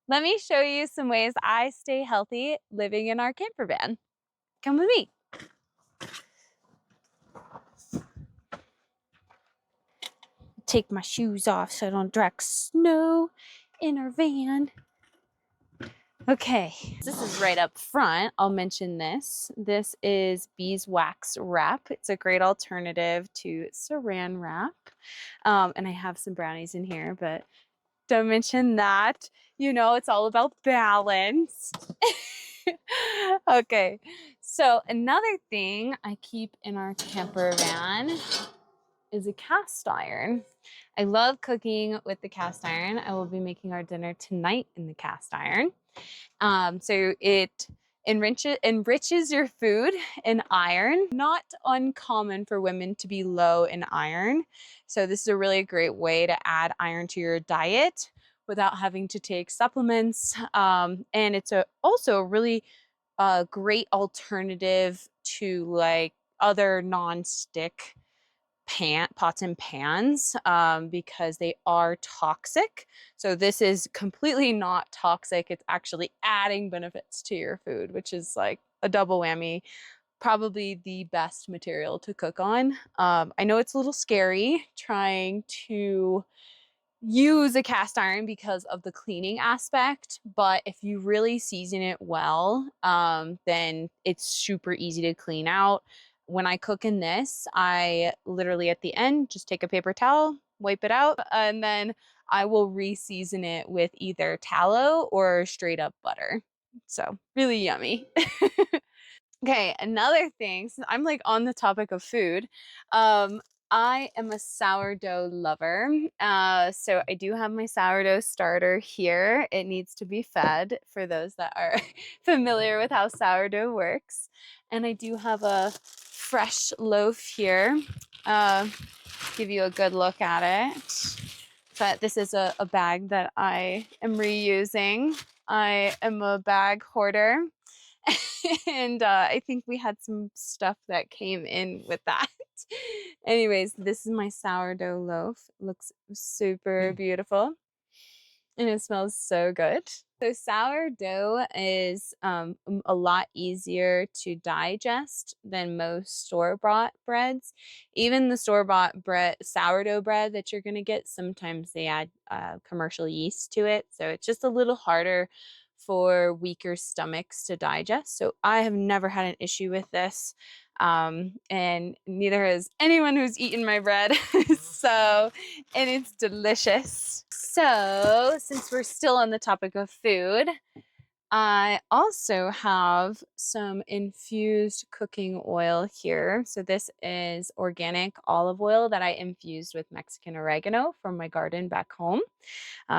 let me show you some ways I stay healthy living in our camper van. Come with me. Take my shoes off so I don't drag snow in our van. Okay, this is right up front. I'll mention this. This is Beeswax Wrap. It's a great alternative to Saran wrap. And I have some brownies in here, but don't mention that. You know, it's all about balance. Okay, so another thing I keep in our camper van is a cast iron. I love cooking with the cast iron. I will be making our dinner tonight in the cast iron. So it enriches your food in iron. Not uncommon for women to be low in iron. So this is a really great way to add iron to your diet without having to take supplements. And it's also a really great alternative to like other non-stick pots and pans because they are toxic. So this is completely not toxic. It's actually adding benefits to your food, which is like a double whammy. Probably the best material to cook on. I know it's a little scary trying to use a cast iron because of the cleaning aspect, but if you really season it well, then it's super easy to clean out. When I cook in this, I literally at the end just take a paper towel, wipe it out, and then I will re-season it with either tallow or straight up butter. So really yummy. Okay, another thing, since I'm like on the topic of food, I am a sourdough lover. So I do have my sourdough starter here. It needs to be fed for those that are familiar with how sourdough works. And I do have a fresh loaf here. Give you a good look at it. But this is a bag that I am reusing. I am a bag hoarder. And I think we had some stuff that came in with that. Anyways, this is my sourdough loaf. It looks super beautiful and it smells so good. So sourdough is a lot easier to digest than most store-bought breads. Even the store-bought bread, sourdough bread that you're gonna get, sometimes they add commercial yeast to it. So it's just a little harder for weaker stomachs to digest. So I have never had an issue with this. And neither has anyone who's eaten my bread. So, and it's delicious. So, since we're still on the topic of food, I also have some infused cooking oil here. So this is organic olive oil that I infused with Mexican oregano from my garden back home.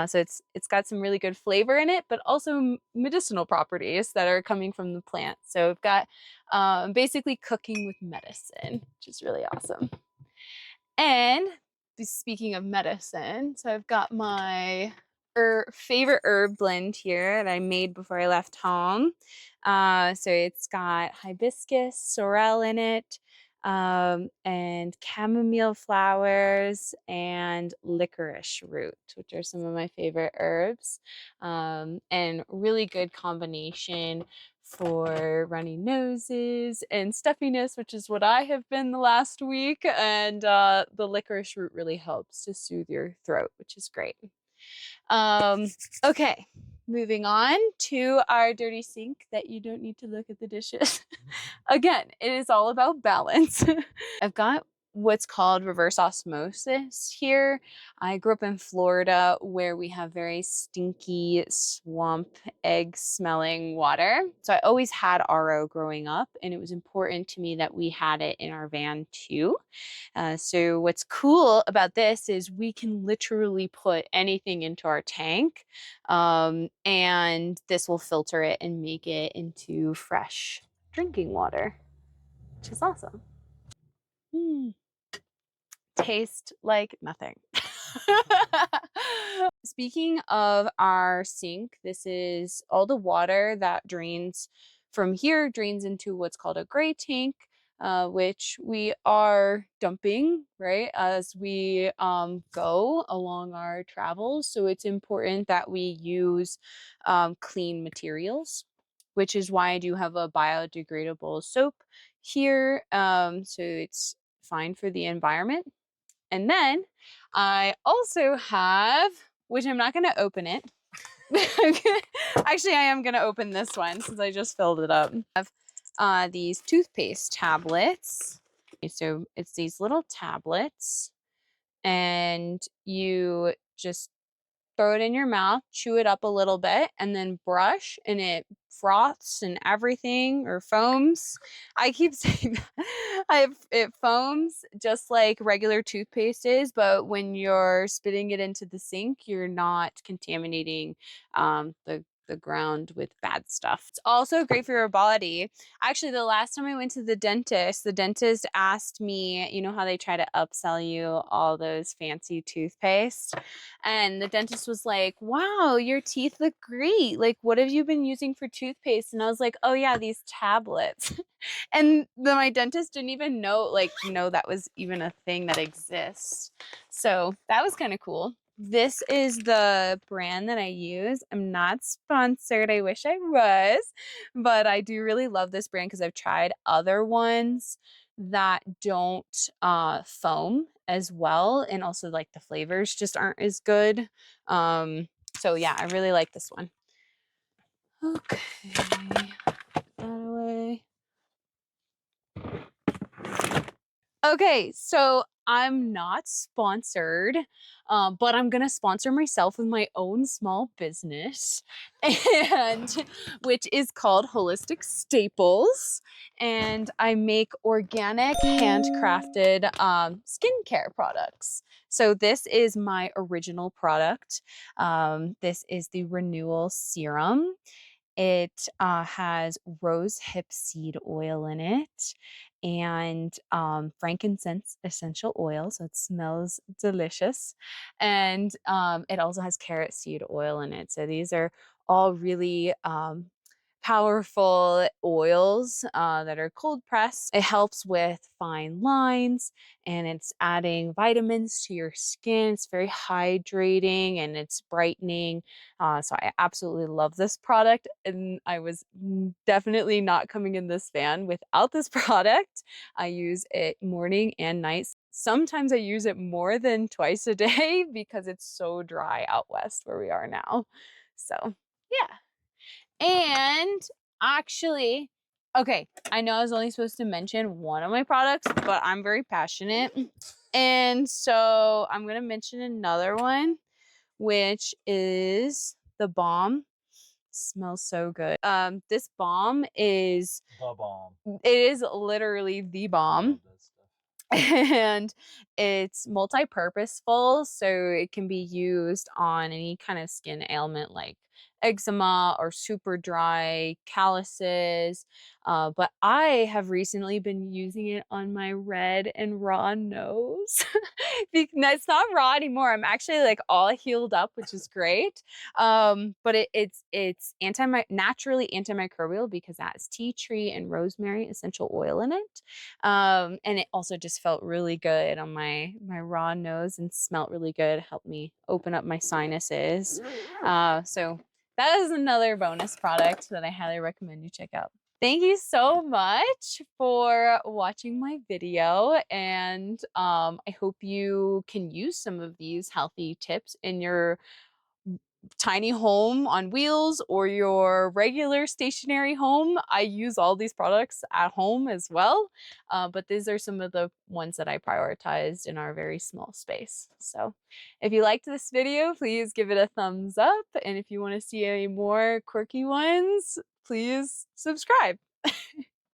So it's got some really good flavor in it, but also medicinal properties that are coming from the plant. So we've got basically cooking with medicine, which is really awesome. And speaking of medicine, so I've got my favorite herb blend here that I made before I left home. So it's got hibiscus, sorrel in it, and chamomile flowers and licorice root, which are some of my favorite herbs. And really good combination for runny noses and stuffiness, which is what I have been the last week. And the licorice root really helps to soothe your throat, which is great. Okay, moving on to our dirty sink that you don't need to look at the dishes. Again, it is all about balance. I've got what's called reverse osmosis here. I grew up in Florida where we have very stinky swamp egg smelling water. So I always had RO growing up, and it was important to me that we had it in our van too. So what's cool about this is we can literally put anything into our tank, and this will filter it and make it into fresh drinking water, which is awesome. Taste like nothing. Speaking of our sink, this is all the water that drains from here, drains into what's called a gray tank. which we are dumping, right, as we go along our travels. So it's important that we use clean materials, which is why I do have a biodegradable soap here. So it's fine for the environment. And then I also have, which I'm not going to open it. Actually, I am going to open this one since I just filled it up. I have these toothpaste tablets. So it's these little tablets, and you just throw it in your mouth, chew it up a little bit, and then brush, and it froths and everything, or foams. I keep saying that. It foams just like regular toothpaste is, but when you're spitting it into the sink, you're not contaminating the ground with bad stuff. It's also great for your body. Actually, the last time I went to the dentist asked me, you know how they try to upsell you all those fancy toothpaste? And the dentist was like, wow, your teeth look great. Like, what have you been using for toothpaste? And I was like, oh yeah, these tablets. And my dentist didn't even know that was even a thing that exists. So that was kind of cool. This is the brand that I use. I'm not sponsored. I wish I was, but I do really love this brand because I've tried other ones that don't foam as well, and also like the flavors just aren't as good. So yeah, I really like this one. Okay, put that away. Okay, so I'm not sponsored, but I'm gonna sponsor myself with my own small business, and which is called Holistic Staples, and I make organic, handcrafted skincare products. So this is my original product. This is the Renewal Serum. It has rose hip seed oil in it, and frankincense essential oil, so it smells delicious. And it also has carrot seed oil in it. So these are all really powerful oils that are cold pressed. It helps with fine lines, and it's adding vitamins to your skin. It's very hydrating and it's brightening. So I absolutely love this product, and I was definitely not coming in this van without this product. I use it morning and night. Sometimes I use it more than twice a day because it's so dry out west where we are now. So yeah. And actually, okay, I know I was only supposed to mention one of my products, but I'm very passionate. And so I'm going to mention another one, which is the balm. Smells so good. This balm is The bomb. It is literally the balm. And it's multi-purposeful, so it can be used on any kind of skin ailment like eczema or super dry calluses. But I have recently been using it on my red and raw nose. It's not raw anymore. I'm actually like all healed up, which is great. But it's naturally antimicrobial because it has tea tree and rosemary essential oil in it. And it also just felt really good on my raw nose and smelt really good. Helped me open up my sinuses. So that is another bonus product that I highly recommend you check out. Thank you so much for watching my video, and I hope you can use some of these healthy tips in your tiny home on wheels or your regular stationary home. I use all these products at home as well, but these are some of the ones that I prioritized in our very small space. So if you liked this video, please give it a thumbs up, and if you want to see any more quirky ones, please subscribe.